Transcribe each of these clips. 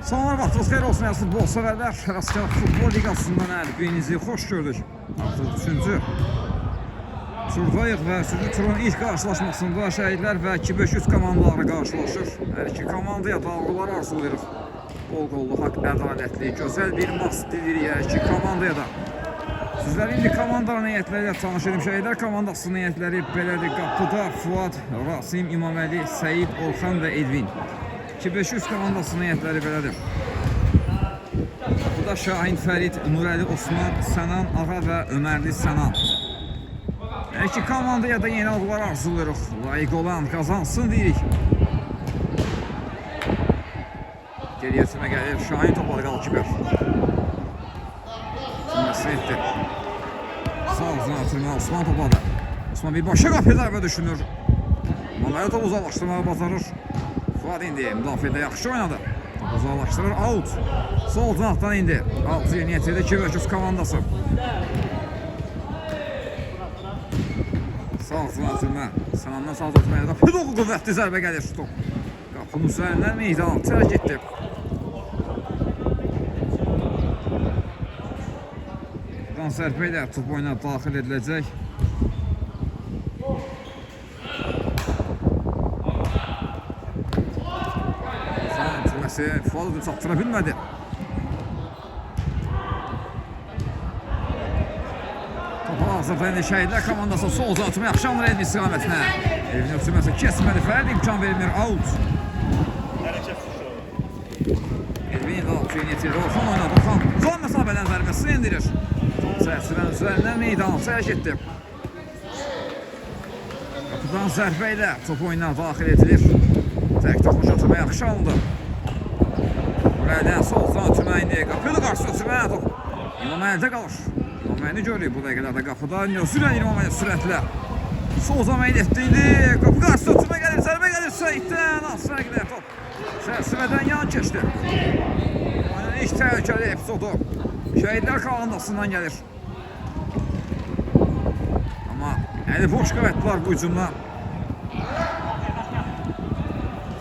Salamlar, vaxtınız xeyir olsun əziz futbol sevərlər. Rastgele Futbol Liqasından əlbinizi xoş gördük. Artıq 3-cü turdayıq və 3-cü turun ilk qarşılaşmasında Şəhidlər və 2-5-3 komandaları qarşılaşır. Hər iki komandaya dağlılar arzulayırıq. Bol qollu, haqq, ədalətli, gözəl bir maç dilirik hər iki komandaya da. Sizlər indi komandaların heyətləri ilə tanış edim. Şəhidlər komandasının heyətləri belədir. Qapıda Fuad, Rasim, İmaməli, Səyid, Orxan və Edvin. 2-5-3 komandasının heyətləri belədir. Qapıda Şahin, Fərid, Nurəli, Osman, Sənan, Ağa və Ömərli Sənan. Hər iki komandaya da yeni alğılar arzulayırıq. Layiq olan qazansın deyirik. Geriyə tümə gəlir. Şahin topalı qalır kiper. Tümməsi etdi. Sağ uzun atılma Osman topladı. Osman bir başa qapıya zərbə düşünür. Mamayı topu uzaqlaşdırmağı bacarır. Fuad indi müdafiədə yaxşı oynadı. Topu uzaqlaşdırır. Out. Sol cinahdan indi. Altı yeni yetirdi 2-5-3 komandası. Sağ atılma. Sənandan sağ atılmaya da pedal qüvvətli zərbə gəlir. Top. Qapının üzərindən meydan tərk etdi. Zərbə ilə top oyuna daxil ediləcək. Fuadı çatdıra bilmədi. Topu hazırda indi Şəhidlər komandası sol uzatma yaxşamdır Edvin istiqamətinə. Edvin ötürməsi kesmədi. Fərd imkan verilmir. Out. Edvin indi altı yetirir. Orxan oynadı. Orxan son məsafədən zərbəsini indirir. Sərsidən üzərindən meydanı tərk etdi. Qapıdan zərbə ilə top oyuna daxil edilir. Tək topuş ötürmə yaxşı alındı. Buraydan soldan ötürmə indi. Qapılı qarşı ötürmə top. İmaməlidə qalır. İmaməli görürük bu dəqiqələrdə qapıda. Sürən İmaməli sürətlə. Soldan meyil etdi indi. Qapı qarşı ötürmə gəlir. Zərbə gəlir. Səyiddən asıra gider top. Sərsibədən yan keçdi. Oyunun ilk təhlükəli epizodu Şəhidlər komandasından gəlir. Amma əli boş qavətlər bu hücumdan.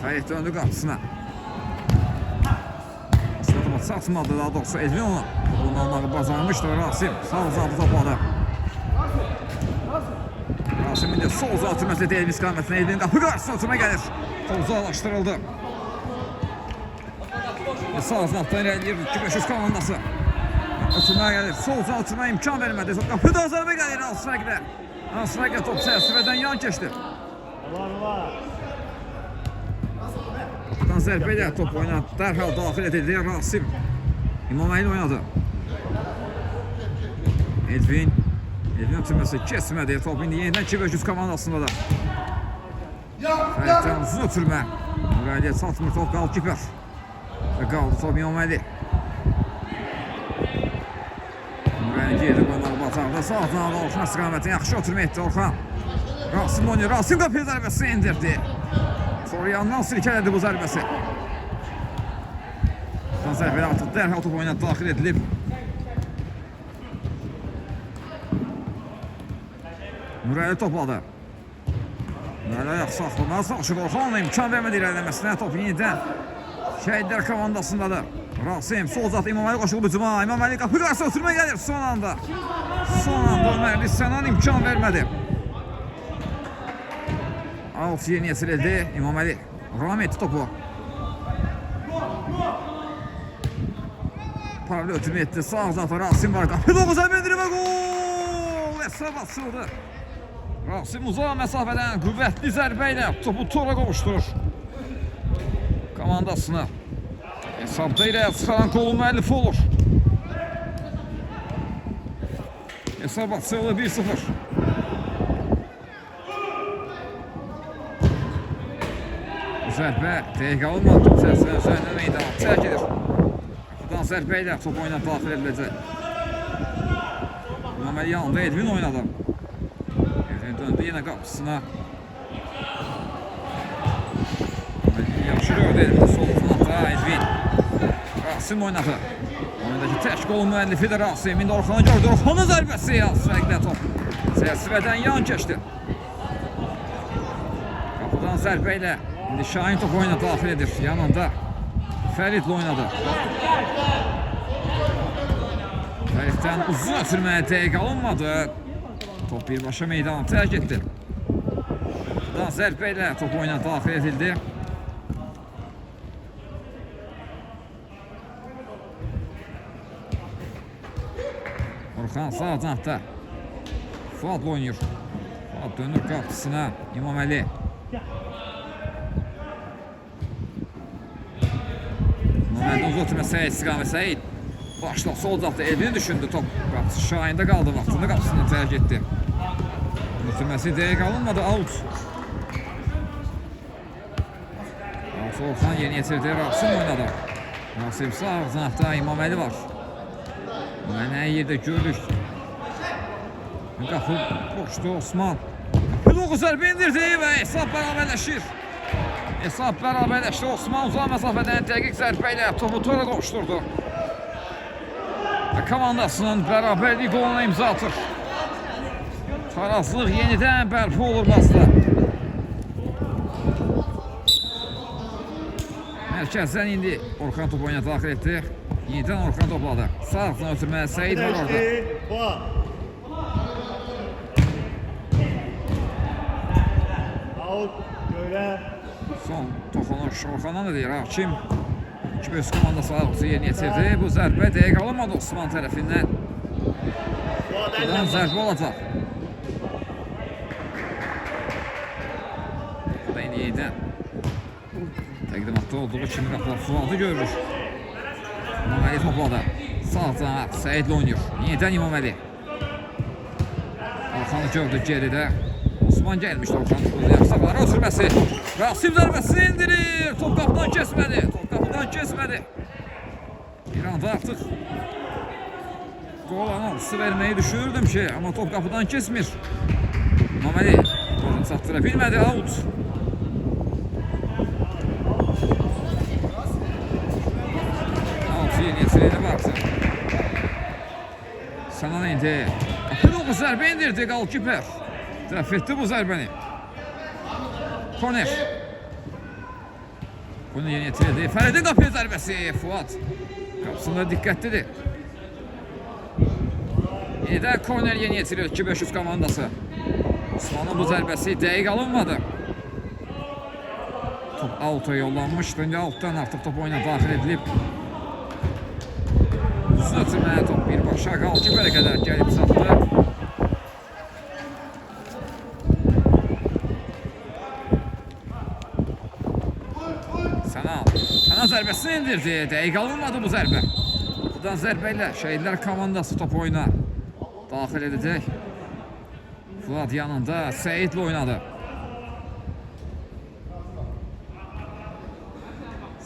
Fərid döndü qapısına. Aslında çatmadı daha doğrusu Edvin ona. Onu almağı bacarmışdı Rasim. Sağ uzadı topladı. Rasim indi sol uzatı məsələ Edvin istiqamətinə. Edvin qapı qarşısına ötürmə gəlir. Top uzaqlaşdırıldı. Sağ uzatdan irəliyir 2-5-3 komandası. Ötürmə gəlir. Sol uzaq ötürmə imkan vermədi. Qapıda zərbə gəlir Asrəqdə. Asrəqdə top sərsibədən yan keçdi. Qapıdan zərbə ilə top oyuna dərhal daxil edildi. Rasim İmaməli oynadı. Edvin ötürməsi kesmədi. Top indi yenidən 2-5-3 komandasında da. Fəriddən uzun ötürmə. Nurəliyə çatmır top qaldı kiper. Və qaldı top İmaməli. Girdi qoymağı batardı. Sağdan Orxan istiqamətini yaxşı ötürmə etdi Orxan. Rasim oynuyor. Rasim qapıya zərbəsini indirdi. Sonra yandan silkələdi bu zərbəsi. Zərbələ artıq dərhal top oyuna daxil edilib. Nurəli topladı. Nurəli ayaq saxlamağa çalışır. Orxanla imkan vermədi irəliləməsinə. Top yenidən Şəhidlər komandasındadır. Rasim sol uzatı İmaməli qoşulub hücuma. İmaməli qapı qarşı ötürmə gəlir son anda. Son anda Ömərli Sənan imkan vermədi. Alt yeni yetirildi. İmaməli ram etdi topu. Paralel ötürmə etdi. Sağ uzatı Rasim var. Qapı doquz'a bendirmə gol. Hesab açıldı. Rasim uzaq məsafədən qüvvətli zərbə ilə topu tora qovuşturur komandasına. Hesabda irəyə çıxaran qolun müəllifi olur. Hesab açıldı 1-0. Zərbə dəqiq alınmadı. Top sərsindən üzərindən meydan tərk edir. Qapıdan zərbə ilə top oyuna daxil ediləcək. İmaməli yanında Edvin oynadı. Edvin döndü yenə qapısına. Yaxşı gördü Edvin sol flanqda Edvin. Rasim oynadı. Oyundakı tək qolun müəllifi də Rasim. İndi Orxanı gördü. Orxanın zərbəsi Asrəqdə top. Sərsibədən yan keçdi. Qapıdan zərbə ilə indi Şahin top oyuna daxil edir. Yanında Fəridlə oynadı. Fəriddən uzun ötürməyə dəqiq alınmadı. Top birbaşa meydana tərk etdi. Buradan zərbə ilə top oyuna daxil edildi. Orxan sağ cənahda. Fuadla oynayır. Fuad dönür qapısına. İmaməli. İmaməli uzun ötürmə Səid istiqamət. Səid başla sol cəhətdə Elvini düşündü. Top qapısı Şahində qaldı. Vaxtında qapısını tərk etdi. Ötürməsi dəqiq alınmadı. Out. Orxan yeni yetirdi. Rasim oynadı. Rasim sağ cənahda İmaməli var. İmaməli hər yerdə görürük. Qapı boşdu Osman. Bloğu zərbə indirdi və hesab bərabərləşir. Hesab bərabərləşdi. Osman uzaq məsafədən dəqiq zərbə ilə topu tora qoşdurdu. Və komandasının bərabərlik qoluna imza atır. Tarazlıq yenidən bərpa olur Mazda. Mərkəzdən indi Orxan topu oyuna daxil etdi. Yenidən Orxan topladı. Sağ altına ötürməyə Səid var orada. Son toxunuş Orxandan da deyir. Hakim Kibəs komandası ayaqçı yerinə yetirdi. Bu zərbə dəqiq alınmadı Osman tərəfindən. Buradan zərbə olacaq. Bu da yenidən təqdimatda olduğu kimi qapılar Fuadı görürük. İmaməli topladı. Sağ cənab Səidlə oynayır. Yenidən İmaməli. Orxanı gördü geridə. Osman gəlmişdi Orxan topu yaxsaqlara ötürməsi. Rasim zərbəsini indirir. Top qapıdan kesmədi. Top qapıdan kesmədi. Bir anda artıq gol anonsu verməyi düşünürdüm ki, amma top qapıdan kesmir. İmaməli golunu çatdıra bilmədi. Out. Out yeni yetirəli baxsın. Sanan indi. Bloğu zərbə indirdi qalkiper. Dəf etdi bu zərbəni. Koner. Bunu yeni yetirdi. Fəridin qapıya zərbəsi. Fuad. Qapısında diqqətlidir. Yenidən Koner yeni yetirir 2-500 komandası. Osmanın bu zərbəsi dəqiq alınmadı. Top out'a yollanmışdı. İndi out'dan artıq top oyuna daxil edilib. Uzun ötürməyə top birbaşa qalkiperə qədər gəlib çatdı. Sana zərbəsini indirdi. Dəqiq alınmadı bu zərbə. Buradan zərbə ilə Şəhidlər komandası top oyuna daxil edəcək. Fuad yanında Səidlə oynadı.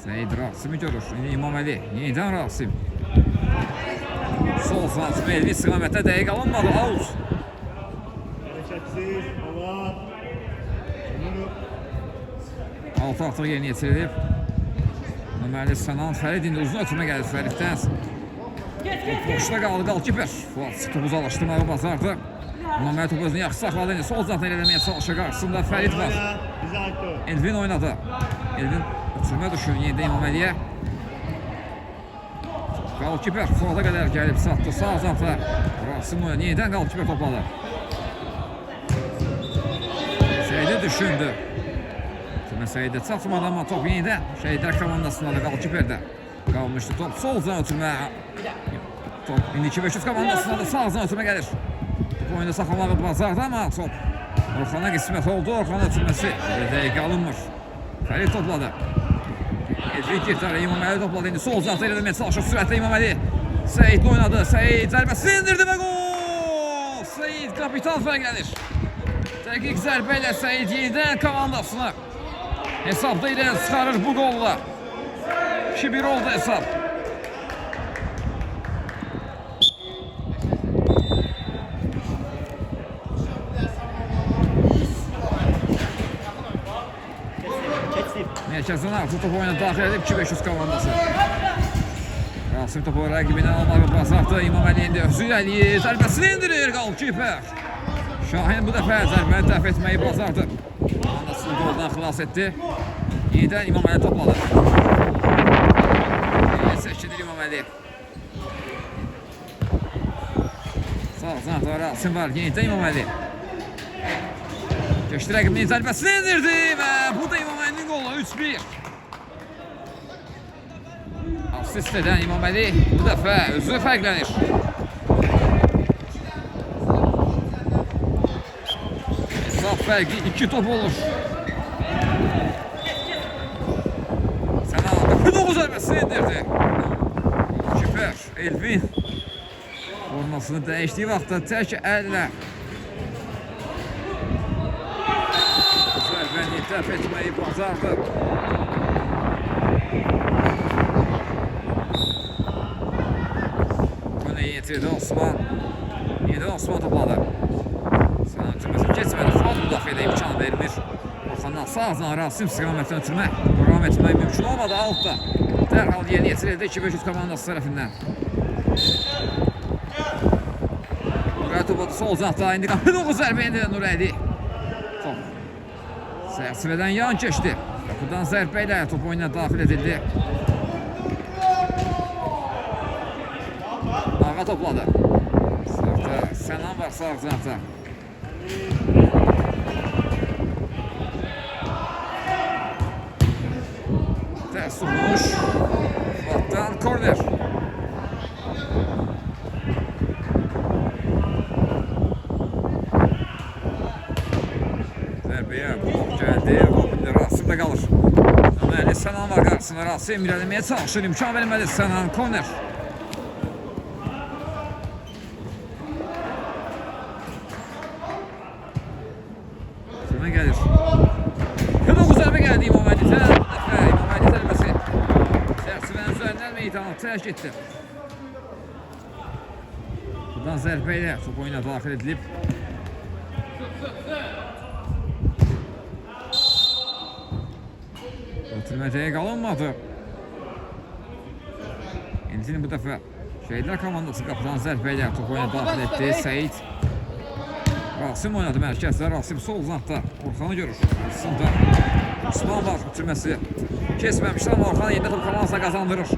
Səid Rasimi görür. İndi İmaməli. Yenidən Rasim. Sol sancımı Elvi istiqamətdə dəqiq alınmadı. Out. Altı artıq yeni yetirilib. Ömerli Sanan Fərid indi uzun ötürmə gəlir Fəriddən. Boşda qaldı qalkiper. Fuad topu uzaqlaşdırmağı bacardı. Ömerli topu özünü yaxşı saxladı. İndi sol zaten eləməyə çalışır. Qarşısında Fərid var. Elvin oynadı. Elvin ötürmə düşür yenidə İmaməliyə. Qalkiper Fuada qədər gəlib satdı. Sağ zaten Rasim oynadı. Yenidən qalkiper topladı. Səyidi düşündü. Məsələdə çatmadı, amma top yenidən Şəhidlər komandasında da qalkiperdə qalmışdı. Top soldan ötürmə. Top indi 2-500 komandasında da sağdan ötürmə gəlir. Top oyunda saxlamağı bacardı, amma top Orxana qismət oldu. Orxan ötürməsi dəqiq alınmır. Fərid topladı. Elvin girdi. İmaməli topladı. İndi sol zaten eləməyə çalışır. Sürətlə İmaməli. Səidlə oynadı. Səid zərbəsini indirdi və gol! Səid kapital fərq gəlir. Dəqiq zərbə ilə Səid yenidən komandasına hesabda ilə çıxarır bu golla. 2-1 oldu hesab. Mərkəzdən artıq top oyuna daxil edib 2-500 komandası. Rasim topu rəqibindən almağı bacardı. İmaməli indi özü eləyir. Zərbəsini indirir qalkiper. Şahin bu dəfə zərbəni dəf etməyi bacardı. Komandasını goldan xilas etdi. Yenidən İmaməli topladı. Uzaqda Rasim var. Yenidən İmaməli. Geçdi rəqibinin zərbəsini indirdi və bu da İmaməli'nin qolu 3-1. Asist edən İmaməli bu dəfə özü fərqlənir. Hesab fərqi 2 top olur. Sənan Fidov zərbəsini indirdi. Kiper Elvin formasını dəyişdiyi vaxtda tək əllə zərbəni dəf etməyi bacardı. Yetirdi Osman. Yenidən Osman topladı. Sənan cümləsi keçmədi. Fuat müdafiədə imkan vermir. Orxandan sağ azdan Rasim istiqamətdən ötürmək. Program etmək mümkün olmadı. Altda dərhal yeni yetirildi 2-500 komandası tərəfindən. Nurayli topladı sol uzaqda. İndi qapıda zərbə indirdi Nurayli. Top çərçivədən yan keçdi. Qapıdan zərbə ilə top oyuna daxil edildi. Ağa topladı. Sağda Sənan var sağ uzaqda. Tərs olmuş. Fuatdan korner. Zərbəyə blok gəldi. Robində Rasim'də qalır. Əməli Sənan var qarşısında. Rasim irəliməyə çalışır. İmkan verməli Sənan. Korner. Gelir. Kırmızı zərbə gəldi İmaməli'dən. İmaməli zərbəsi çərçivənin üzərindən meydanı tərk etdi. Buradan zərbə ilə top oyuna daxil edilib. Ötürməcəyə qalınmadı. İncinin bu dəfə Şəhidlər komandası qapıdan zərbə ilə top oyuna daxil etdi. Səyid Rasim oynadı mərkəzdə. Rasim sol uzaqda. Orxanı görür. Aslında Osman var bitirməsi. Kesməmişlər ama Orxanı yenidə top komandasına qazandırır.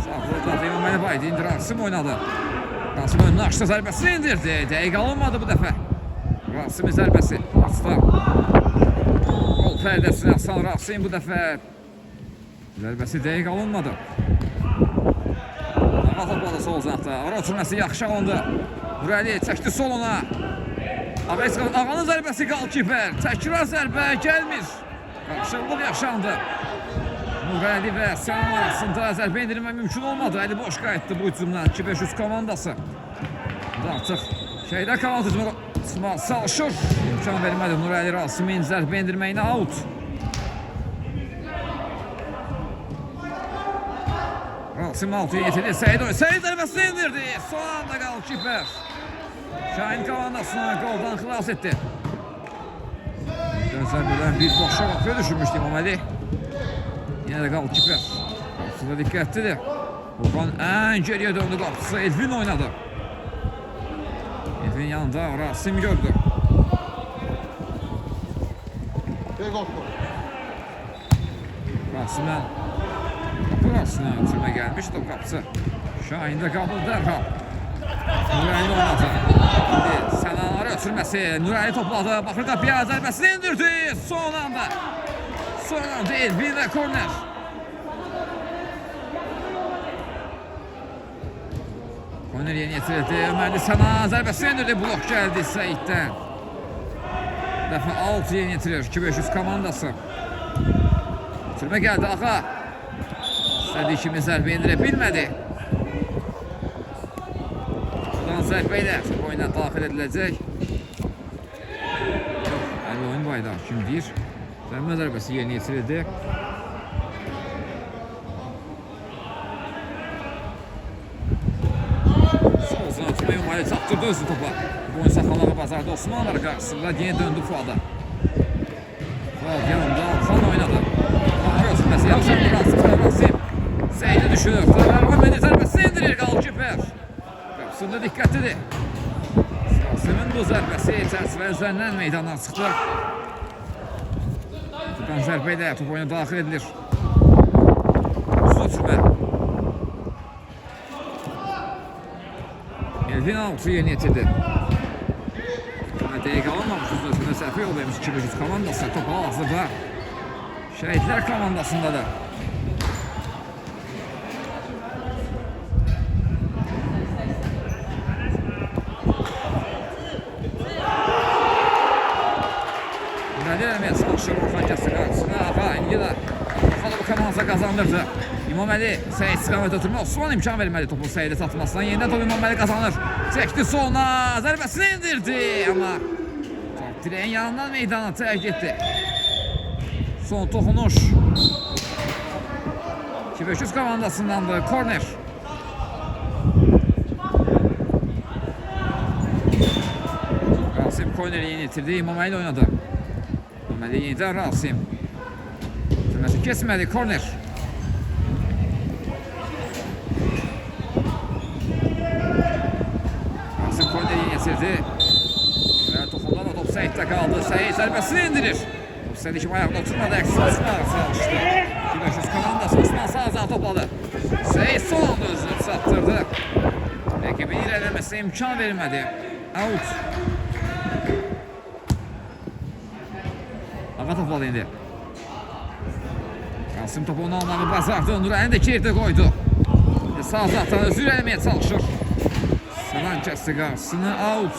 Sağda İmaməli baydı. İndi Rasim oynadı. Rasim önünü açdı. Zərbəsini indirdi. Dəqiq alınmadı bu dəfə. Rasimin zərbəsi. Asla. Gol pərdəsinə asan Rasim bu dəfə. Zərbəsi dəqiq alınmadı. Ağa topladı sol uzaqda. Ara oturması yaxşı alındı. Nurayli çəkdi soluna. Ağanın zərbəsi qalkiper. Təkrar zərbə gəlmir. Qarşılıq yaşandı. Nurayli və Sənan arasında zərbə indirmək mümkün olmadı. Əli boş qayıtdı bu hücumdan 2-500 komandası. Artıq Şəhidlər komandası çalışır. İmkan vermədi Nurayli Rasimin zərbə indirməyinə out. Rasim altıya getirdi. Səyid zərbəsini indirdi. Son anda qalkiper. Şahin komandasına goldan xilas etdi. Zərbədən bir boşa qapıya düşürmüşdü İmaməli. Yine de qalkiper. Qapısında diqqətlidir. Burhan ən geriyə döndü qapısı. Elvin oynadı. Elvin yanında Rasim gördü. Rasim'den burasına ötürmə gəlmiş top qapısı. Şahin də qabıl dərhal. Nurayli oynadı. İndi Sənanları ötürməsi. Nurayli topladı. Baxır qapıya zərbəsini indirdi. Son anda Elvin və korner. Korner yeni yetirildi. Ömerli Sənan zərbəsini indirdi. Blok gəldi Səyiddən. Dəfə 6 yeni yetirir. 2-500 komandası. Ötürmə gəldi Ağa. İstədiyi kimi zərbə indirə bilmədi. Buradan zərbə ilə oyuna daxil ediləcək. Əli oyun bayda kim deyir. Zərbə zərbəsi yeni yetirildi. Solzuna ötürmə İmaməli çatdırdı özü topa. Bu oyun saxlamağı bazarda Osman var qarşısında. Yeni döndü Fuada. Fuad yanında Orxan oynadı. Ağır ötürməsi yaxşı Rasim. Səyidi düşünür. Ömerli zərbəsini indirir qalkiper. Qapısında diqqətlidir. Rasimin bu zərbəsi çərçivə üzərindən meydandan çıxdı. Buradan zərbə ilə top oyuna daxil edilir. Uzun ötürmə. Elvin Altı yeni yetirdi. Dəqiqə alınmamışız özünə səhvi yol vermiş 2-5 komandası. Top hazırda. Şəhidlər komandasında da. Nədir əməyə çalışır Orxan Kəsir qarşısına. Ağa, indi də Orxanı bu komandasa qazandırdı. İmam Əli Səyid istiqamət ötürmə. Osman imkan verməli topun Səyidə satmasına. Yenidən top İmam Əli qazanır. Çəkdi soluna. Zərbəsini indirdi. Amma top direğin yanından meydana tərk etdi. Son toxunuş. 2-500 komandasındandır. Korner. Rasim korneri yeni itirdi. İmam Əli oynadı. İmam Əli yenidən Rasim. Türməsi kesmədi. Korner. Rasim korneri yeni itirdi. Və toxundan top Səyiddə qaldı. Səyid zərbəsini indirir. Səyid işim ayağında oturmadı. Əksi Osman çalışdı. 2-500 komandası Osman sağdan topladı. Səyid son anda özünü çatdırdı. Rəqibin irələməsinə imkan vermədi. Out. Ağa topladı indi. Rasim topu onu almağı bacardı. Nurayəni də kilirdə qoydu. Sağ zaten özü irələməyə çalışır. Sənan kəsdi qarşısını. Out.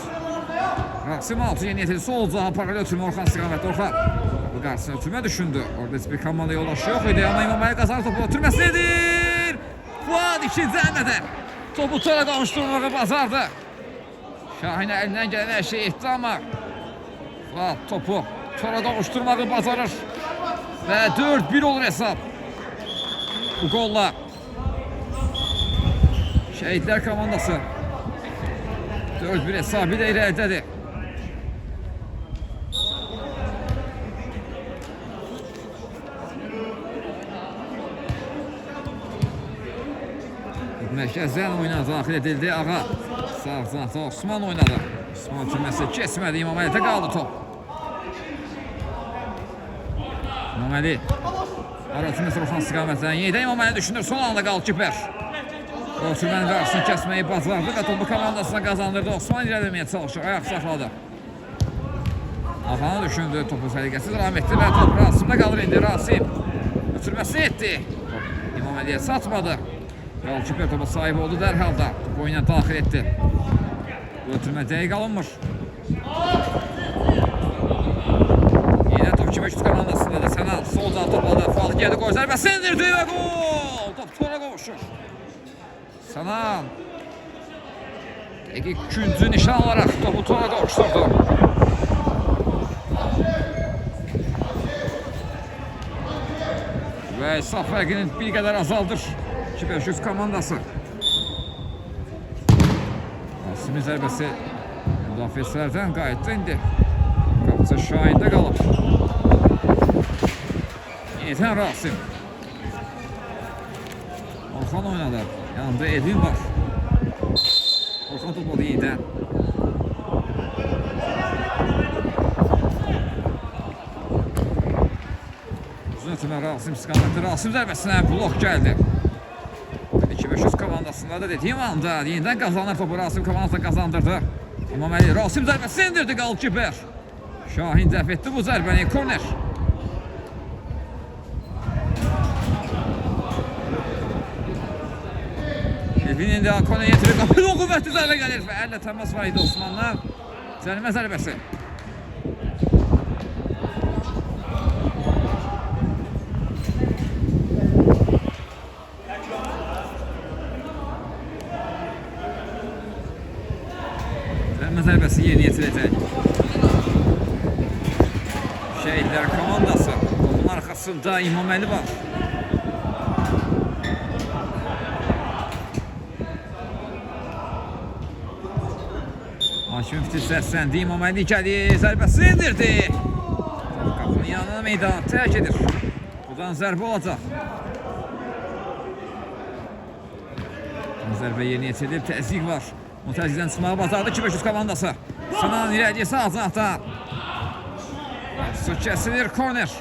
Rasim Altı yeni yetirdi. Sol zaha paralel ötürmə Orxan istiqamətdə. Orxan bu qarşısına ötürmə düşündü. Orada heç bir komanda yolaşı yox idi. Amma İmam Əli qazanır topu ötürməsidir. Fuad ikinci əlmədən topu tora qavuşturmağı bacardı. Şahin əlindən gələn hər şey etdi amma Fuad topu tora qavuşturmağı bacarır. Və 4-1 olur hesab. Bu qolla Şəhidlər komandası 4-1 hesabı da irəlidədir. Mərkəzdən oyuna daxil edildi. Ağa sağ zanatda Osman oynadı. Osman ötürməsi kesmədi. İmam Əli'də qaldı top. İmam Əli aratılması Orxan istiqamətdən. Yenidən İmam Əli düşünür. Son anda qaldı kiper. Ötürmənin qarşısını kəsməyi bacardı və topu komandasına qazandırdı. Osman irələməyə çalışır. Ayaq saxladı. Ağanı düşündü. Topu səliqəsiz davam etdi və top Rasim'də qalır indi. Rasim ötürməsini etdi. İmam Əli'yə satmadı. Qalçıper topa sahib oldu dərhal da. Topu oyuna daxil etdi. Bu ötürmə dəqiq alınmır. Yine top 2-500 komandasında da Sənan sol zaten topladı. Fuadı gəldi qoy zərbəsini indirdi və gol! Top tora qovuşur. Sənan dəqiq 2-cü nişan olaraq topu tora qovuşturdu. Və hesab fərqini bir qədər azaldır 2-500 komandası. Rasim'in zərbəsi müdafiəçilərdən qayıtdı indi. Qapıcı Şahində qalıb. Yenidən Rasim. Orxan oynadı. Yanında Edvin var. Orxan topladı yenidən. Uzun ötürmə Rasim istiqamətli. Rasim zərbəsinə blok gəldi. 2-500 komandasında da dediyim anda yenidən qazanır topu. Rasim komandasını qazandırdı. İmam Əli Rasim zərbəsini indirdi qalkiper. Şahin dəf etdi bu zərbəni. Korner. Elvin indi Akon'a yetirir. Qapıda qüvvətli zərbə gəlir və əllə təmas var idi Osmanla. Cərimə zərbəsi. Zərbəsi yerinə yetirəcək. Şəhidlər komandası. Onun arxasında İmam Əli var. Hakim Fitiz səsləndi. İmam Əli gəlir. Zərbəsini indirdi. Qapının yanına meydana tərk edir. Buradan zərbə olacaq. Zərbə yerinə yetirilib. Təzyiq var. O təzyiqdən çıxmağı bacardı 2-500 komandası. Sənan irəliyə sağ cinahda. Su kəsilir, korner.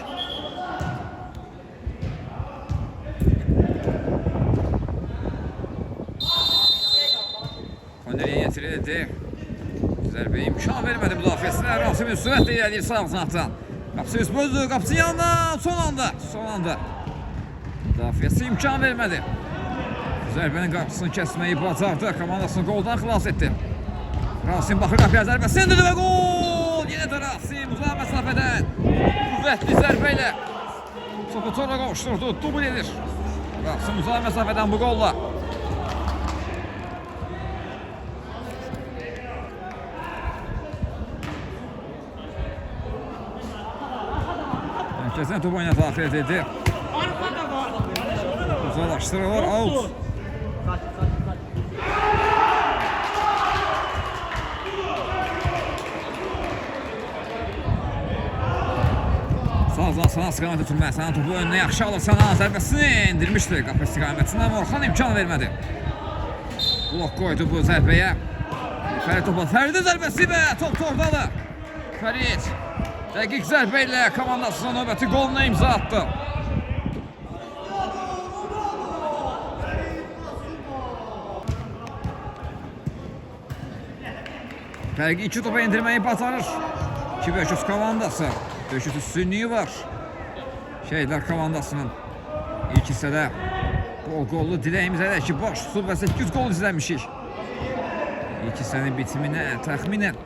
Korner yetirildi. verildi. Zərbə imkan vermədi müdafiəsinə. Rasim sürətlə irəliyir sağ cinahdan. Qapısı üst böldü, qapısı yanında, son anda. Müdafiəsi imkan vermədi. Zərbənin qapısını kəsməyi bacardı. Komandasını qoldan xilas etdi. Rasim baxır qapıya, zərbəsi indirdi və gol! Yenə də Rasim uzaq məsafədən qüvvətli zərbə ilə topu tora qovuşdurdu, dubl edir. Rasim uzaq məsafədən bu qolla. Mərkəzdən topu oyuna daxil edildi. Uzaqlaşdırılır, out. Sağdan sana istiqamət ötürmək, sana topu önünə yaxşı alır, sana zərbəsini indirmişdir qapı istiqamətində, amma Orxan imkan vermədi. Blok qoydu bu zərbəyə. Fərid topa, Fəridin zərbəsi və top tordadır. Fərid dəqiq zərbə ilə komandasına növbəti qoluna imza attı. Fərqi 2 topa indirməyi bacarır. 2-500 komandası. 500 üstünlüyü var. Şəhidlər komandasının ilk hissədə bol qollu diləyimiz elə ki, baş tutub və 800 qol izləmişik. İlk hissənin bitiminə təxminən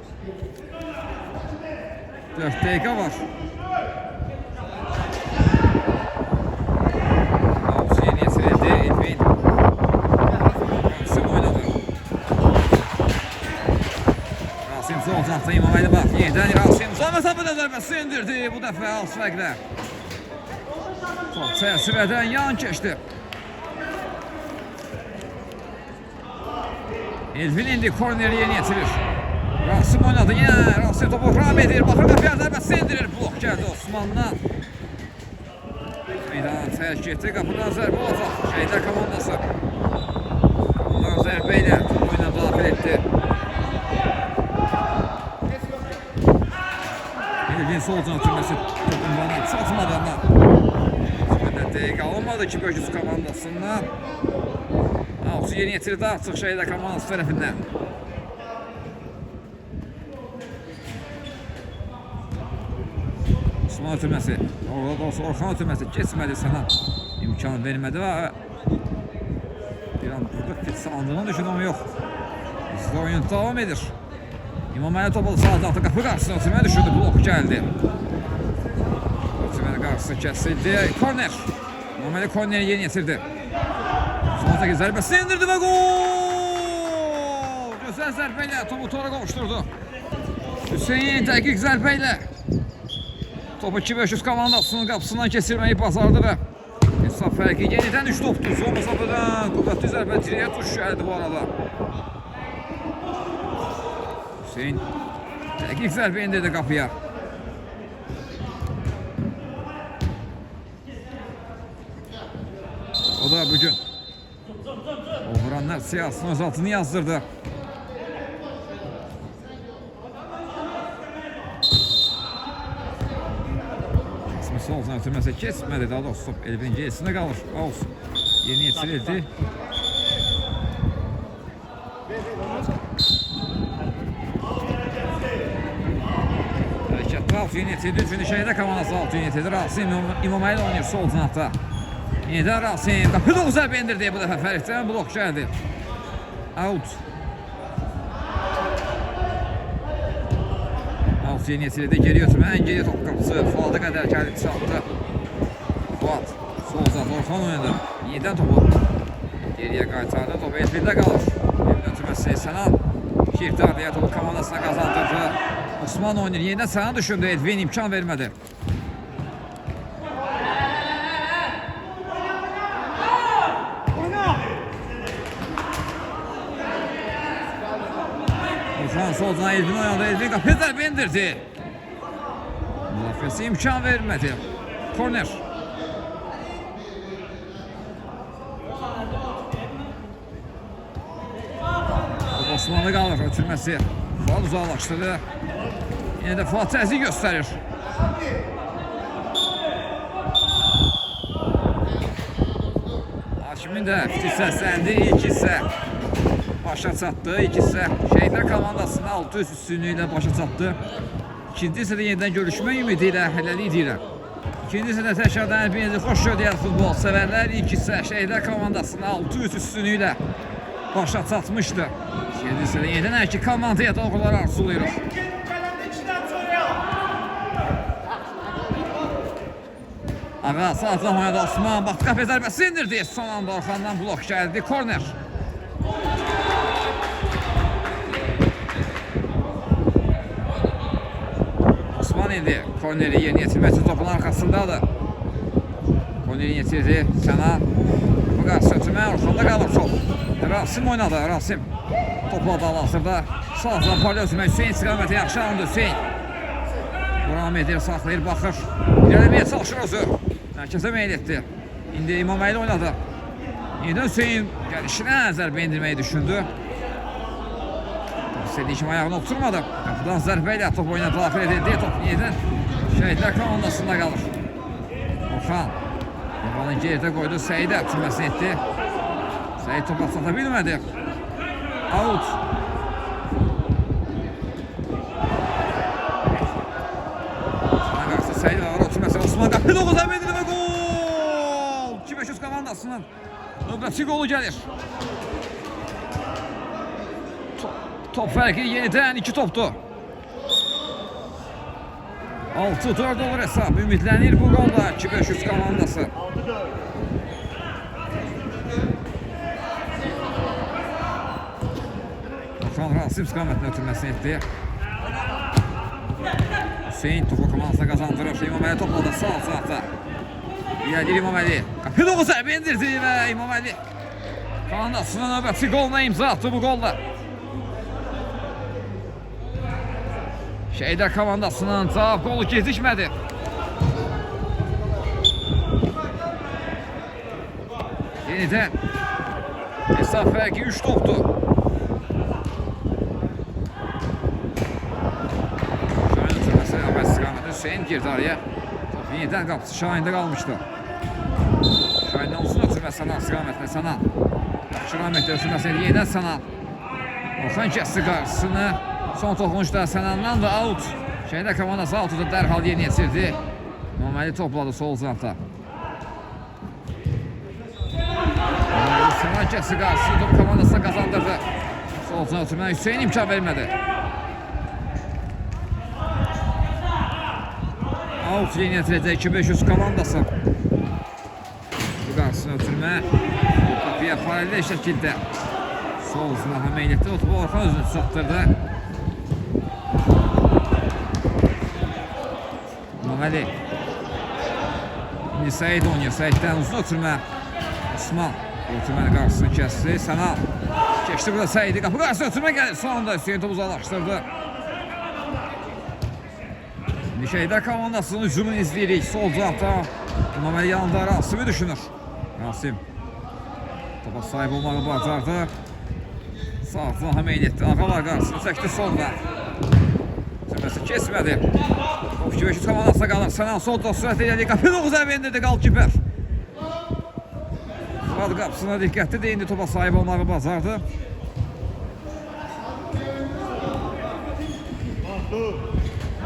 4 dəqiqə var. Avcı yeni yetirildi, Edwin. Rasim oynadı. Rasim sol cinahda İmaməli var. Yenidən Rasim uzaq məsafədə zərbəsi indirdi. Bu dəfə az fərqlə. Top çərçivədən yan keçdi. Edwin indi korneri yeni yetirir. Rasim oynadı, yenə Rasim topu ram edir. Baxır qapıya zərbəsi indirir. Blok gəldi Osmandan. Meydana tərk etdi. Qapıdan zərbə olacaq. Şəhidlər komandası. Ondan zərbə ilə topu oyuna daxil etdi. Edwin sol can ötürməsi topun bana çatmadı ama dəqiqə alınmadı ki, Böcüz komandasından. Avcı yeni yetirdi artıq Şəhidlər komandası tərəfindən. Osman ötürməsi, orada da olsa Orxan ötürməsi keçmədi, sana imkan vermədi və bir an burada fit sandığını düşündüm ama yox. Bizdə oyun devam edir. İmaməli topu sağ altı qapı qarşısına ötürməyə düşürdü, blok gəldi. Ötürməli qarşısı kəsildi, korner. İmaməli korneri yeni yetirdi. Sonraki zərbəsini indirdi və gol! Gözəl zərbə ilə topu tora qovuşdurdu. Hüseyin dəqiq zərbə ilə topu 2-500 komandasının qapısından keçirməyi bacardı və hesab fərqi yenidən 3 topdur. Son məsafədən qüvvətli zərbə diriyə tuş gəldi bu arada. Hüseyin dəqiq zərbə indirdi qapıya. O da bugün o vuranlar siyasının öz altını yazdırdı. Soldan ötürməsə keçmədi, daha doğrusu top Elvin gerisində qalır. Olsun. Yeni yetirildi. Hərəkətli alt yeni yetirdi. Üçüncü Şəhidlər komandası alt yeni yetirdi. Rasim İmaməli oynayır sol cinahda. Yenidən Rasim. Qapı da zərbə indirdi bu dəfə Fəriddən. Blok gəldi. Out. Yeni yetirildi, geri götürmə, ən geri top qapısı Fuada qədər gəlib çatdı. Fuad, sol zat, Orxan oynadı. Yenidən topu geriyə qaytardı, topu Edvin'də qalır. Edvin ötürməsi Sənan Kirdardiyə topu komandasına qazandırdı. Osman oynayır, yenidən Sənan düşündü, Edvin imkan vermədi. Orxan soldan Edvin oynadı, Edvin qapıya zərbə indirdi. Müdafiəsi imkan vermədi. Korner. Osmanlı qalır, ötürməsi. Fuad uzaqlaşdırdı. Yenə də Fuad təzyiq göstərir. Hakimin də fiti səsləndi ilk hissə. başa çatdı. İkisi Şehitler komandasının 600 üstünlüğüyle başa çatdı. İkinci hissədə yenidən görüşmə ümidi ilə hələlik deyirəm. İkinci hissədə təkrardan hepinizi xoş gördük futbol sevərlər. İlk hissə Şehitler komandasının 600 üstünlüğüyle başa çatmışdı. İkinci hissədə yenidən hər iki komandaya doğrular arzulayırıq. Ağa sağdan oynadı Osman. Bax qapı zərbəsi indirdi. Son anda Orxandan blok gəldi. Korner. Osman indi. Korneri yerinə yetirmək üçün topun arxasındadır. Korneri yetirdi. Sənan. Bu qarşı ötürmə. Orxanda qalır top. Rasim oynadı. Rasim. Topladı hal-hazırda. Sağdan parla ötürmək. Hüseyin istiqaməti yaxşı alındı. Hüseyin. Buram edir, saxlayır, baxır. İlerləməyə çalışır özü. Mərkəzə meyil etdi. İndi İmam Əli oynadı. Yenidən Hüseyin gəlişinə zərbə indirməyi düşündü. İstədiyi kimi ayağını oturmadı. Qapıdan zərbə ilə top oyuna daxil edildi. Top yenidən Şəhidlər komandasında qalır. Orxan. Orxanın geridə qoydu. Səidə ötürməsini etdi. Səid topu atlata bilmədi. Out. Səid var oturması. Osman qapı 9-a verildi və gol! 2-500 komandasının növbəti qolu gəlir. Top fərqi yenidən 2 topdur. 6-4 olur hesab. Ümidlənir bu qolda 2-500 komandası. Orxan Rasim istiqamətini ötürməsini etdi. Hüseyin topu komandasına kazandırır. İmam Əli topladı sağ tarafta. İlerleyir İmam Əli. Qapı 9 zərbə indirdi və İmam Əli komandasının növbəti qoluna imza attı bu qolla. Şəhidlər komandasının cavab qolu gecikmədi. Yenidən hesab fərqi 3 topdur. Hüseyin girdi araya. Top yenidən qapısı Şahin'de qalmışdı. Şahin'den uzun ötürmə Sənan istiqamətlə Sənan. Şahin'də ötürməsi yenidən Sənan. Orxan kəsdi qarşısını. Son toxunuşda Sənandan da out. Şəhidlər komandası out'u da dərhal yeni yetirdi. İmam Əli topladı sol zafta. Sənan kəsdi qarşısını top komandasına qazandırdı. Sol zafta ötürmə Hüseyin imkan vermədi. Out yeni yetirəcək 2-500 komandası. Bu qarşısını ötürmə. Qapıya paralel şəkildə. Sol zınaha meylətdə otubu Orxan özünü çatdırdı. İmam Əli. İndi Səid oynayır. Səiddən uzun ötürmə. Osman. Ötürmənin qarşısını kəsdi. Sənan. Keçdi burada Səidi. Qapı qarşısını ötürmə gəlir. Sonunda Hüseyin topu uzaqlaşdırdı. Şəhidlər komandasının hücumunu izləyirik. Sol cavabda İmam Əli yanında Rasimi düşünür. Rasim topa sahib olmağı bacardı. Sağdan həmeyn etdi. Ağalar qarşısını çəkdi solda. Sürməsi kesmədi. 2-500 komandasına qalır. Sənan solda sürət elədi. Qapı 9-a indirdi qalkiper. Fuad qapısına diqqətli deyindi. Topa sahib olmağı bacardı.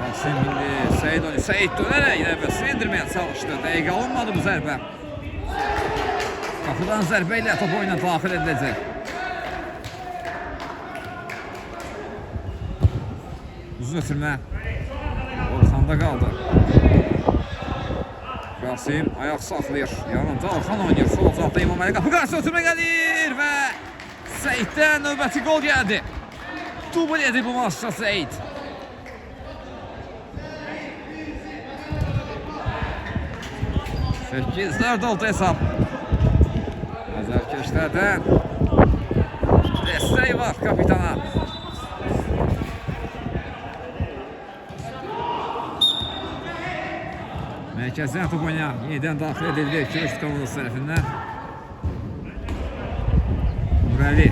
Rasim indi Səid oynuyor. Səid dönərək zərbəsini indirməyə çalışdı. Dəqiqə alınmadı bu zərbə. Qapıdan zərbə ilə top oyuna daxil ediləcək. Uzun ötürmə Orxanda qaldı. Rasim ayaq saxlayır. Yanında Orxan oynayır. Sol cavabda İmam Əli qapı qarşı ötürmə gəlir və Səiddən növbəti gol gəldi. Dubl edir bu maçda Səid. 8-4 oldu hesab. Azərkeşlərdən dəstək var kapitana. Mərkəzdən top oynayan yenidən daxil edildi. 2-3 komandası tərəfindən. Nurəli.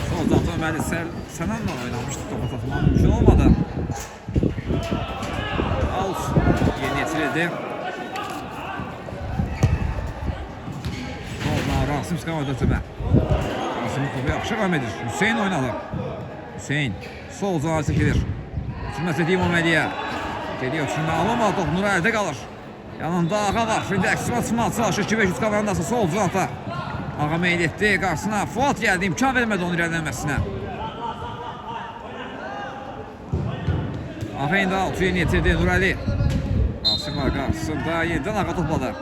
Sol tarafta Ömerli Sənanla oynamışdı. Topa tapılmaq mümkün olmadı. Out yeni yetirildi. Rasim istiqamət ötürmə. Rasim topu yaxşı qam edir. Hüseyin oynadı. Hüseyin sol cana çekilir. Sürməsi deyim Öməliyə. Geliyor sürmə alamadı. Top Nuray'da qalır. Yanında Ağa var. Şimdi əksima çıxmaq çalışır. 2-500 komandası sol cana. Ağa meyil etdi. Qarşısına Fuat gəldi. İmkan vermədi onun irəlilənməsinə. Ağa indi altı yeni yetirdi Nurali. Rasim var qarşısında. Yenidən Ağa topladı.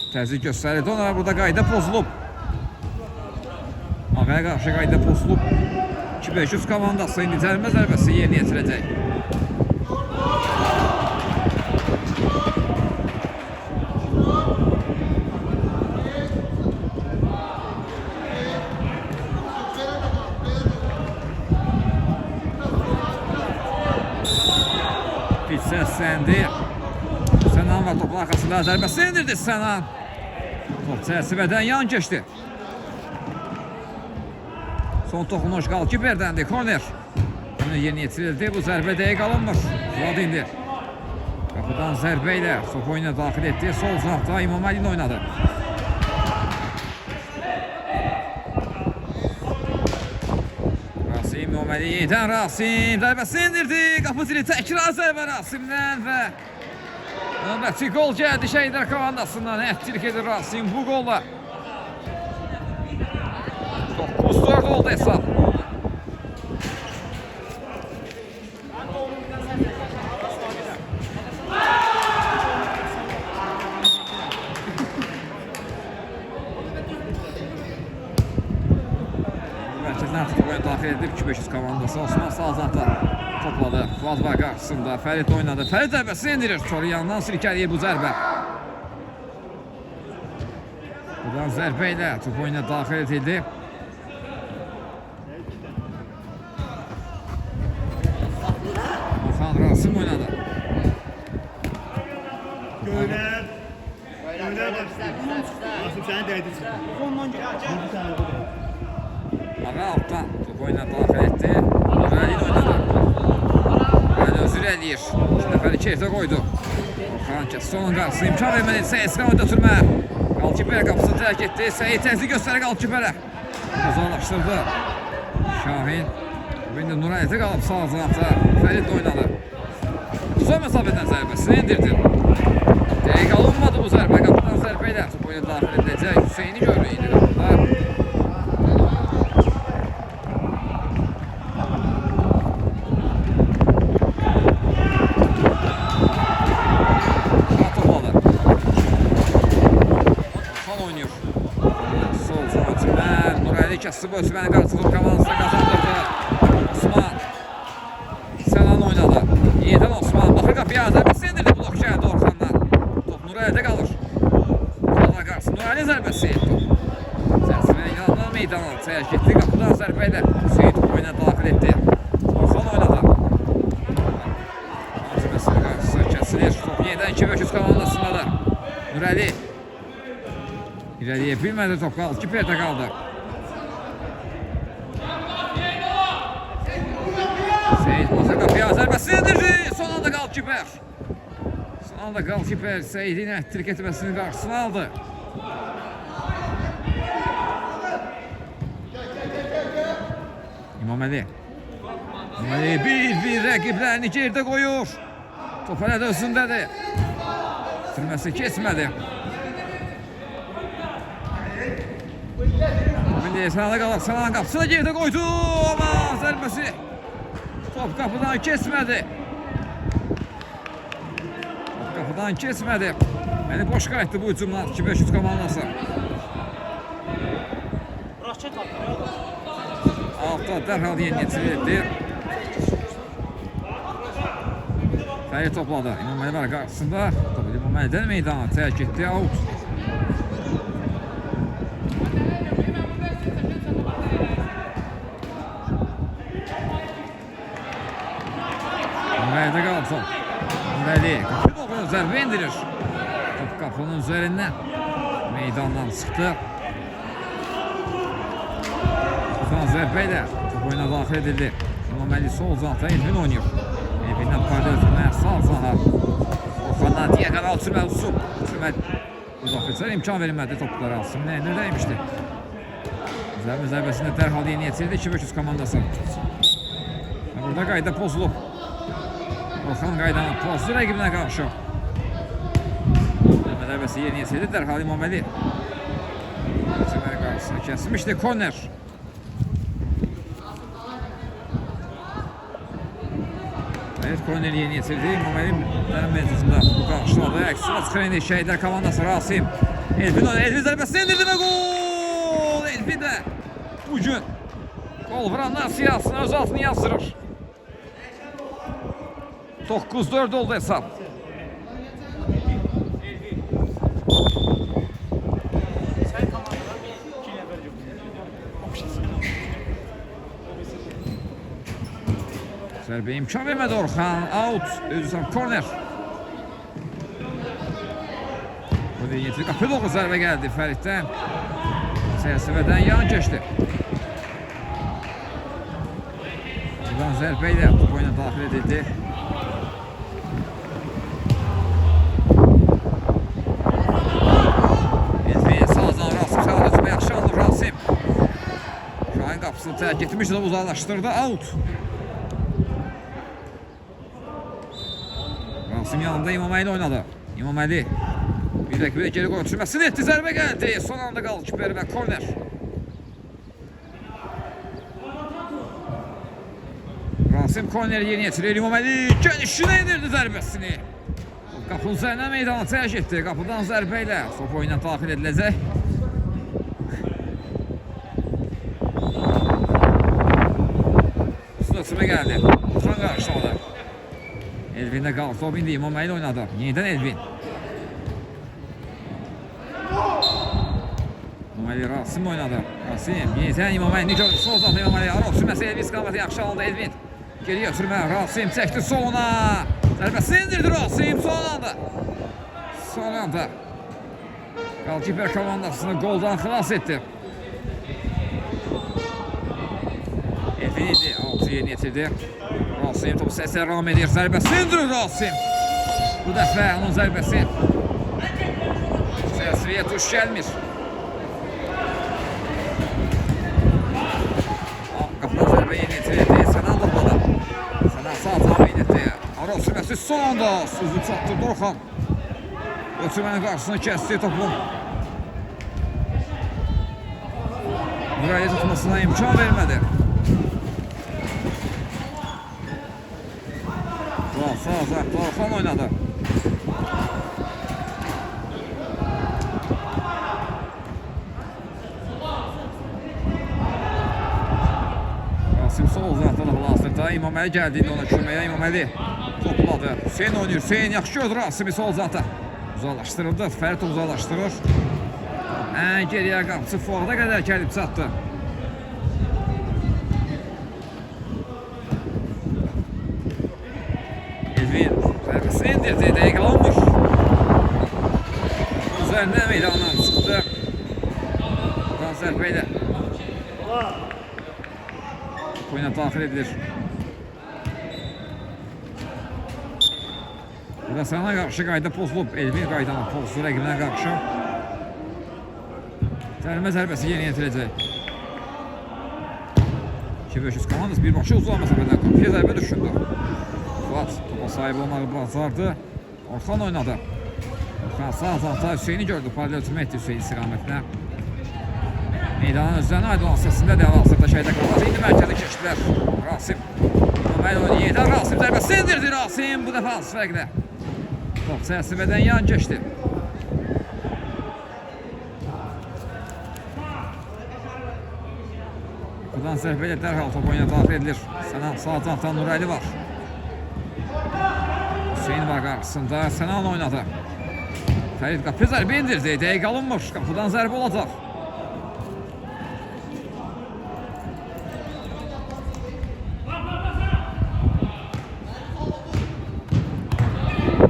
Təzyiq göstərildi ona. Burada qayda pozulub. Ağaya qarşı qayda pozulub. 2-500 komandası indi cərimə zərbəsi yerinə yetirəcək. Pit səsləndi. Sənan var topun arxasında zərbəsi indirdi Sənan. Top çərçivədən yan keçdi. Son toxunuş qalkiperdəndi. Korner. Bunu yerinə yetirildi. Bu zərbə dəqiq alınmır. Vlad indi. Qapıdan zərbə ilə top oyuna daxil etdi. Sol cinahda İmam Əlin oynadı. Rasim İmam Əli yedən Rasim. Zərbəsi indirdi. Qapı zili təkrar zərbə Rasimdən və növbəti gol gəldi Şəhidlər komandasından. Həttirik edir Rasim bu qolla. 9-4 oldu hesab. Mərkəzdən artıq oyuna daxil edib 2-500 komandası Osman Salzatda topladı. Fuad var qarşısında. Fərid oynadı. Fərid zərbəsini indirir. Sonra yandan silkəliyir bu zərbə. Buradan zərbə ilə top oyuna daxil edildi. Rasim oynadı. Göyler. Rasim səni dəydi çıxdı. Ağa altdan top oyuna daxil etdi. Rəlin oynadı. Rəlin özür eləyir. 2 nəfəri keyfdə qoydu. Orxan kəsdi onun qarşısını imkan verməli. Səyid qanı götürmə. Qalkipərə qapısını tərk etdi. Səyid təzyiq göstərir Qalkipərə. Uzaqlaşdırdı. Şahin. İndi Nurayətə qalıb sağ cinahda. Fərid oynadı. Son məsafədən zərbəsini indirdi. Dəqiq alınmadı bu zərbə. Qapıdan zərbə ilə top oyuna daxil edəcək. Hüseyni görür indi qapıda. Şah topladı. Son oynuyor. Sol son Özmən. Nurayətə kəsib Özməni qarşılıq komandasına qazandırdı. Osman. Sənan oynadı. Yedən Osman. Baxır qapıya zərbəsini indirdi. Blok gəldi Orxandan. Top Nurayətə qalır. Qala qarşı Nurayətə zərbəsi. Çərçivəyə yandan meydana çəyək getdi. Qapıdan zərbə ilə Hüseyin top oyuna daxil etdi. Orxan oynadı. Malzəməsinin qarşısı kəsilir. Top yenidən 2-500 komandasındadır. Nurəli. İrəliyə bilmədi top qaldı. Kiperdə qaldı. Seyid baxır qapıya zərbəsini indirdi. Son anda Qalkiper. Son anda Qalkiper Seyidin əhtirik etməsinin qarşısını aldı. İmam Əli. İmam Əli bir rəqiblərini gerdə qoyur. Top hələ də özündədir. Sürməsi keçmədi. İndi Sənana qalaq. Sənanın qapısını gerdə qoydu. Ama zərbəsi top qapıdan keçmədi. Top qapıdan keçmədi. Yəni boş qayıtdı bu hücumlar 2-500 komandası. Altda dərhal yeni yetirildi. Fərid topladı. İmam Əli var qarşısında. Topu İmam Əlidən meydana tərk etdi. Out. Nurayətə qalıb top. Nurayli qapı doğru zərbə indirir. Top qapının üzərindən meydandan çıxdı. Uzan zərbə ilə top oyuna daxil edildi. İmam Əli sol zahda Elvin oynuyor. Elvin'dən payda ötürməyə sağ zaha. Orxandan diyə qədər uçurmə uçub. Müdafiəçilərə imkan verilmədi topları alsın. Nə dəymişdi? Zərbəsində dərhal yeni yetirdi 2-500 komandası. Burada qayda pozulub. Orxan qaydanı pozdu rəqibinə qarşı. Zərbəsi yeni yetirdi dərhal İmaməli. Qarşısına kəsmişdi korner. Evet, korneri yeni yetirdi. İmaməli mevzusunda bu qarşıladı. Əksinə çıxan Şəhidlər komandası Rasim. Elvin zərbəsini indirdi və gol! Elvin də bugün gol vuranlar siyasını öz altını yazdırır. 9-4 oldu hesab. Zərbə imkan vermədi Orxan. Out. Özürsən korner. Bu deyinti qapı doğru zərbə gəldi Fəriddən. Səyəsəvədən yan keçdi. Buradan zərbə ilə bu oyuna daxil edildi. Elvin sağdan Rasim sağdan yaxşı aldı Rasim. Şahin qapısını tərk etmişdi, uzaqlaşdırdı. Out. Rasim yanında İmaməli oynadı. İmaməli bir rəqibə geri gol düşürməsini etdi. Zərbə gəldi. Son anda qaldı kiperi və korner. Rasim korneri yeni yetirir. İmaməli genişinə indirdi zərbəsini. Qapının üzərinə meydana tərk etdi. Qapıdan zərbə ilə top oyuna daxil ediləcək. Üstüne gəldi. Orxan qarşıladı. Elvin'de qaldı. Top indi. İmaməli oynadı. Yenidən Elvin. İmaməli Rasim oynadı. Rasim. Yenidən İmaməli. Nikol sol zaten İmaməli. Arok sürməsi Elvin istiqaməti yaxşı aldı Elvin. Geri götürmə. Rasim çəkdi soluna. Zərbəsini indirdi Rasim son anda. Son anda. Qalkiper komandasını goldan xilas etdi. Elvin indi. Altı yeni yetirdi. Rasim topu səsə ram edir. Zərbəsi indirir Rasim. Bu dəfə onun zərbəsi Səsiyə tuş gəlmir. Qapıdan zərbə yeni yetirildi. Sənan topladı. Sənan sağ tahmin etdi. Arok sürməsi son anda sözü çatdırdı Orxan. Ötürmənin qarşısını kəsdi topun. Mürayə tutmasına imkan vermədi. Sağ uzaqda Orxan oynadı. Rasim sol uzaqda da hazırda. İmaməli gəldi ona köməyə. İmaməli topladı. Hüseyin oynayır. Hüseyin yaxşı gördü Rasimi sol uzaqda. Uzaqlaşdırıldı. Fərid uzaqlaşdırır. Ən geriyə qapısı Fuada qədər gəlib çatdı. Zərbəsini indirdi, dəqiq alınmır. Üzərindən meydandan çıxdı. Buradan zərbə ilə oyuna daxil edilir. Burada sana qarşı qayda pozulub. Elvin qaydana pozdu rəqibinə qarşı. Zərbə zərbəsi yeni yetirəcək. 2-500 komandası birbaşa uzaq məsafədən qapıya zərbə düşündü. Fuat topa sahib olmağı bacardı. Orxan oynadı. Orxan sağ azalta Hüseyini gördü. Paralel ötürmə etdi Hüseyin istiqamətlə. Meydanın özlərinə aydın səsində də hal-hazırda Şəhidlər komandası indi mərkədə keçdilər. Rasim. İmaməli oyunu yenidən Rasim zərbəsi indirdi Rasim. Bu dəfə az fərqlə. Top Səsibədən yan keçdi. Buradan zərbə ilə dərhal top oyuna daxil edilir. Sənan sağ taraftan Nurəli var. Hüseyin var qarşısında. Sənan oynadı. Fərid qapı zərbə indirdi. Dəqiq alınmır. Qapıdan zərbə olacaq.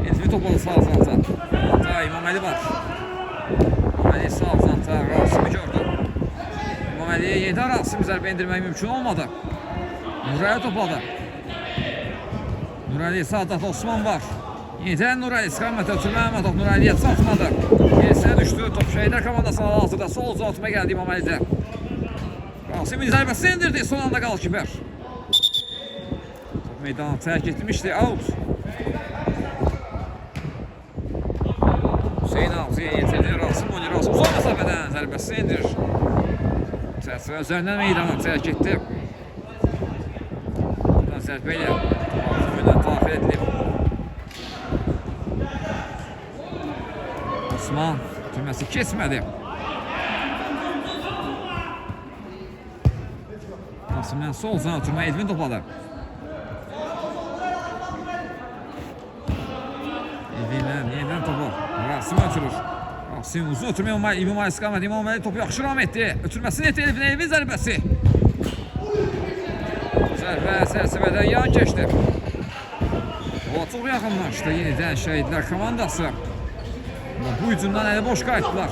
Elvi topalı sağ zanta. İmaməli var. İmaməli sağ zanta. Rasimi gördü. İmaməliyə yenidən Rasim zərbə indirmək mümkün olmadı. Nurəli topladı. Nurəli sağda Osman var. Yenidən Nurəli istiqamətə ötürmə Əhmədov Nurəliyə çatmadı. Gerisine düşdü. Şəhidlər komandasına hazırda sol uzatma gəldi İmam Əlidə. Rasimin zərbəsi indirdi, son anda qalkiper. Meydanı tərk etmişdi, out. Hüseyin Ağzıya yetirdi, Rasim oynuyor, Rasim uzun məsafədən zərbəsini indirir. Çərçivə üzərindən meydanı tərk etdi. Buradan zərbə ilə oyundan daxil edilib. Osman tüməsi keçmədi. Rasimdən sol zan ötürmə Edvin topladı. Edvin'dən yeniden topu. Rasim ötürür. Rasim uzun ötürmə İmam Ali istiqaməti. İmam Ali topu yaxşı ram etdi. Ötürməsini etdi Edvin. Edvin zərbəsi. Zərbə çərçivədən yan keçdi. O çox yaxınlaşdı yenidən Şəhidlər komandası. Bu hücumdan əli boş qayıtdılar.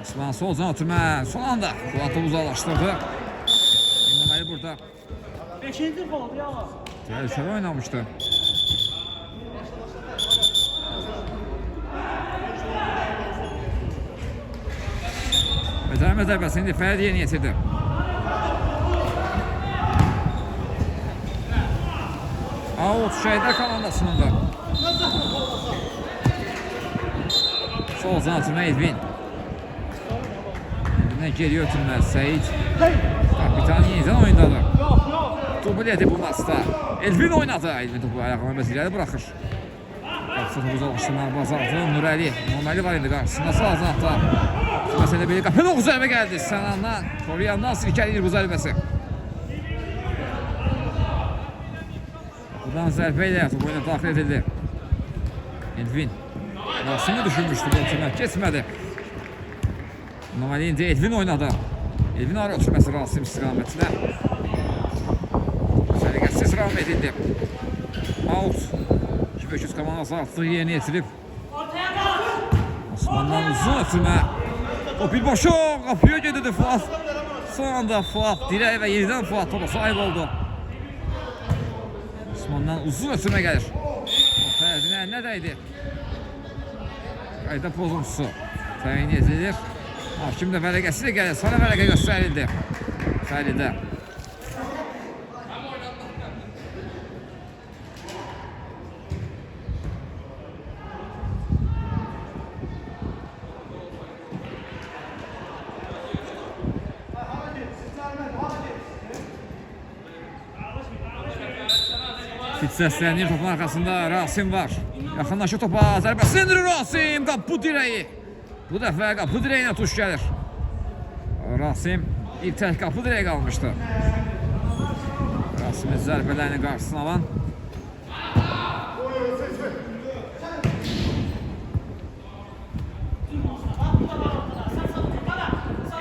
Osman soldan ötürmə, son anda Fuat'ı uzaqlaşdırdı. İmam Ali burada. 5-ci gol ya. Təhlükəli oynamışdı. Becermə zərbəsini indi Fərdi yeni yetirdi. Out Şəhidlər komandasının da. Sol zan ötürmə Edvin. Edvin'ə geri ötürmə Seyid. Kapitan yenidən oyundadır. Topu dedi bu maçda. Edvin oynadı. Edvin topu ayağına bezirəli bırakır. Qapısı topu uzaqlaşdırmalar bazardı. Nurəli. Nurəli var indi qarşısında sağ zanatda. Məsələ belə qapı 9 zərbə gəldi. Sənandan koruyandan silkəliyir bu zərbəsi. Buradan zərbə ilə topu oyuna daxil edildi. Edvin. Rasimi düşünmüşdü bu ötürmə. Keçmədi. İmam Ali indi Edvin oynadı. Edvin ara ötürməsi Rasim istiqamətinə. Səliqəsiz ram edildi. Out. 2-500 komandası artıq yeni yetirib. Osmandan uzun ötürmə. O birbaşa qapıya gedirdi Fuat. Son anda Fuat dirək və yenidən Fuat topa sahib oldu. Osmandan uzun ötürmə gəlir. O Fərdinə nə dəydi? Qayda pozuntusu təyin edilir. Hakim də vərəqəsi də gəlir. Sana vərəqə göstərildi. Fəridə. Fit səslənir topun arxasında Rasim var. Yaxınlaşır topa, zərbəsi indirir Rasim, qapı dirəyi. Bu dəfə qapı dirəyinə tuş gəlir. Rasim ilk tək qapı dirəyi qalmışdı. Rasimin zərbələrini qarşısına alan.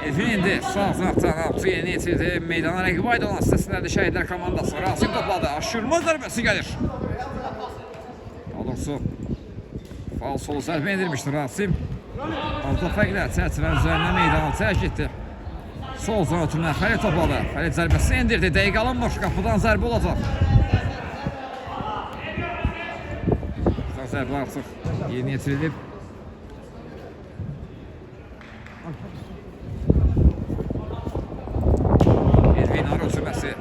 Edvin indi sağ zanatdan altı yeni yetirdi. Meydana rəqib aid olan hissəsində Şəhidlər komandası. Rasim topladı. Aşırma zərbəsi gəlir. Daha doğrusu faul solu zərbə indirmişdi Rasim. Orta fərqlə çərçivənin üzərinə meydanı tərk etdi. Sol zon ötürmə Xəlid topladı. Xəlid zərbəsini indirdi. Dəqiq alınmır. Qapıdan zərbə olacaq. Zərbə artıq yeni yetirilib. Edvin ara ötürməsi.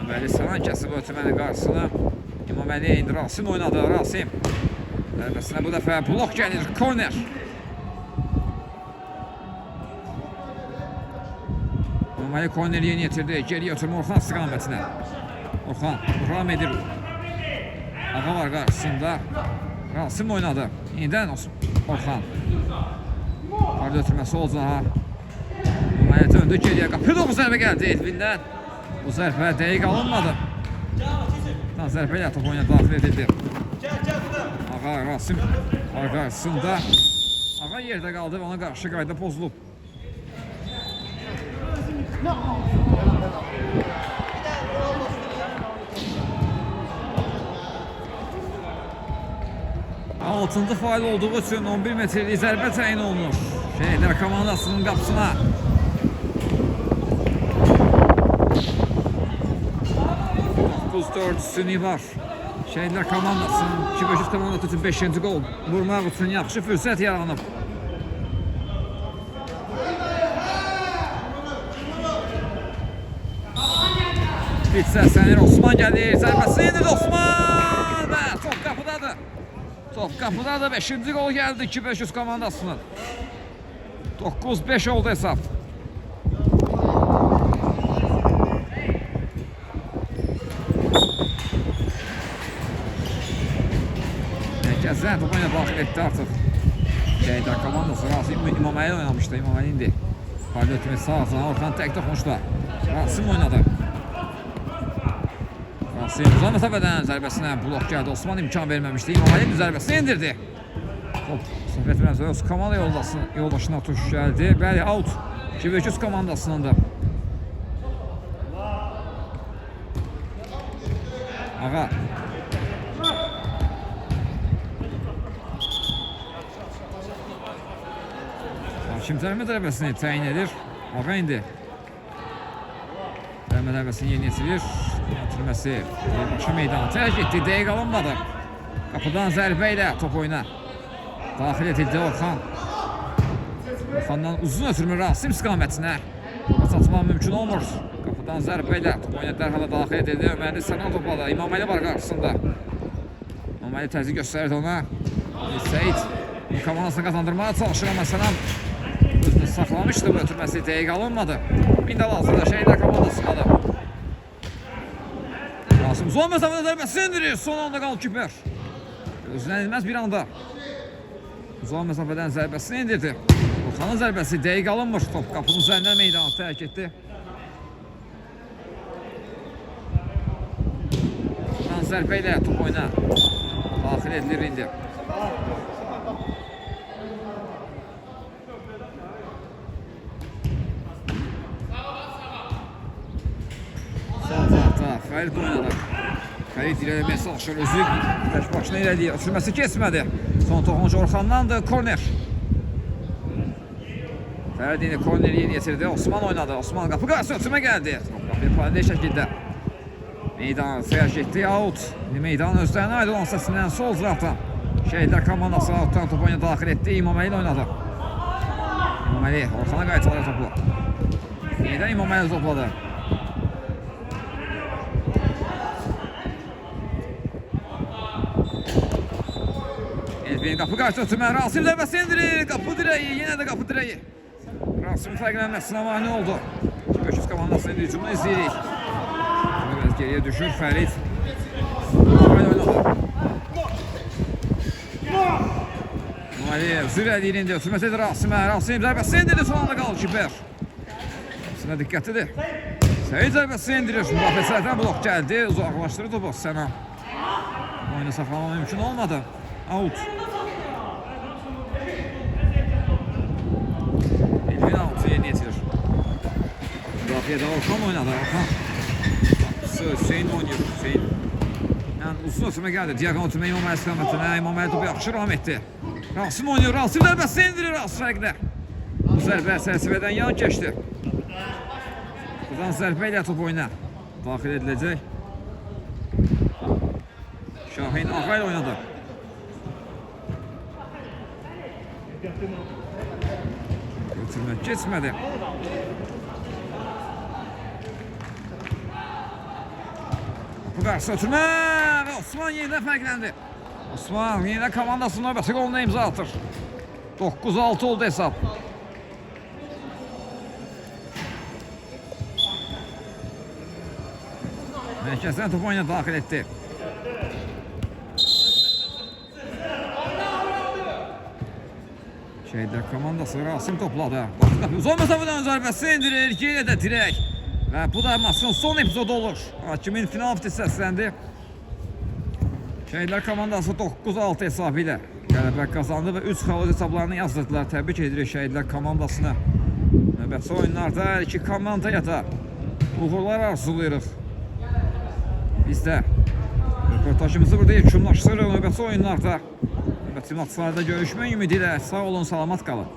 İmam Ali Saran kəsib ötürmənin qarşısına. İmam Ali indi Rasim oynadı. Rasim. Zərbəsinə bu dəfə blok gəlir. Korner. İmam Ali korneri yeni yetirdi. Geri ötürmə Orxan istiqamətinə. Orxan ram edir. Ağa var qarşısında. Rasim oynadı. Yenidən Orxan. Parda ötürməsi Ozaha. İmam Ali döndü geriyə. Qapı 9 zərbə gəldi Edvindən. Bu zərbə dəqiq alınmadı. Zərbə ilə top oyuna daxil edildi. Ağa Rasim var qarşısında. Ağa yerdə qaldı və ona qarşı qayda pozulub. Altıncı faal olduğu üçün 11 metrlik zərbə təyin olunur. Şəhidlər komandasının qapısına. 4 üstünlüyü var. Şəhidlər komandasının 2-500 komandası üçün 5-ci qol vurmaq üçün yaxşı fürsət yaranıb. Bir səslənir, Osman gəlir, zərbəsi indir Osman və top qapıdadır. Top qapıdadır, 5-ci qol gəldi 2-500 komandasının. 9-5 oldu hesab. Gəzən topu ilə daxil etdi artıq. Şəhidlər komandası Rasim İmaməli oynamışdı, İmaməli indi. Parlötümü sağ azdan Orxan tək toxunuşda. Rasim oynadı. Rasim uzun məsafədən zərbəsinə blok gəldi. Osman imkan verməmişdi. İmaməli zərbəsini indirdi. Top söhbət verəmsə öz komanda yoldaşına tuş gəldi. Bəli, out. 2-500 komandasının da. Ağa. Hakim zərmə zərbəsini təyin edir. Ağa indi. Zərmə zərbəsini yeni yetirir. Yönətilməsi başı meydana tərk etdi. Dəqiq alınmadı. Qapıdan zərbə ilə top oyuna daxil edildi Orxan. Orxandan uzun ötürmür Rasim istiqamətinə. Topa çatmaq mümkün olmur. Qapıdan zərbə ilə top oyuna dərhal daxil edildi. Ömərli Sənan topladı. İmaməli var qarşısında. İmaməli təzyiq göstərdi ona. Seyid komandasını qazandırmağa çalışır amma Sənan özünü saxlamışdı, bu ötürməsi dəqiq alınmadı. İndi lazımda Şəhidlər komandasındadır. Rasim son məsafədə zərbəsini indirir. Son anda qalkiper. Gözlənilməz bir anda. Uzun məsafədən zərbəsini indirdi. Orxanın zərbəsi dəqiq alınmır. Top qapının üzərindən meydanı tərk etdi. Orxan zərbə ilə top oyuna daxil edilir indi. Fərid oynadı. Fərid irəliməyə çalışır. Özü tək başına irəliyir. Ötürməsi keçmədi. Son toxunucu Orxandandır. Korner. Fərid yine korneri yeni yetirdi. Osman oynadı. Osman qapı qarşı ötürmə gəldi. Bir paralel şəkildə meydanı terk etdi. Out. Meydanın özlərinə ayrı olan səsindən sol tərəfdən Şəhidlər komandası outdan topu oyuna daxil etdi. İmaməli oynadı. İmaməli Orxana qaytarır topu. Yenidən İmaməli topladı. Elvin qapı qarşı ötürmə. Rasim zərbəsi indirir. Qapı direği. Yenə də qapı direği. Rasim fərqlənməsinə mani oldu. 500 komandasının hücumunu izləyirik. Biraz geriyə düşür Fərid. Oynadı. Ali Zürəli indi ötürməsi edir Rasimə. Rasim zərbəsi indirdi. Son anda qalır kiper. Rasimə diqqətlidir. Seyid zərbəsi indirir. Müdafiəçilərdən blok gəldi. Uzaqlaşdırır topu Sənan. Oyunu saxlama mümkün olmadı. Out. Elvin out'u yeni yetirir. Müdafiədə Orxan oynadı. Orxan. Hüseyin oynuyor. Hüseyin. Yəni uzun ötürmə gəldi. Diaqon ötürmə İmaməli istiqamətinə. İmaməli topu yaxşı ram etdi. Rasim oynuyor. Rasim zərbəsini indirir Rasim fərqlə. Bu zərbə çərçivədən yan keçdi. Buradan zərbə ilə top oyuna daxil ediləcək. Şahin Ağayla oynadı. Ötürmə keçmədi. Bu qarşı ötürmə və Osman yenidən fərqləndi. Osman yenidən komandasının növbəti qoluna imza atır. 9-6 oldu hesab. Mərkəzdən topu oyuna daxil etdi. Şəhidlər komandası Rasim topladı. Uzun məsafədən zərbəsi indirir. Yenə də dirək. Və bu da maçın son epizodu olur. Hakimin final vitesi səsləndi. Şəhidlər komandası 9-6 hesabı ilə qələbə qazandı və 3 xalq hesablarını yazdırdılar. Təbrik edirik Şəhidlər komandasına. Növbəti oyunlarda hər iki komandaya da uğurlar arzulayırıq. Biz də röportajımızı burada yekunlaşdırırıq. Növbəti oyunlarda, növbəti maçlarda görüşmək ümidi ilə sağ olun, salamat qalın.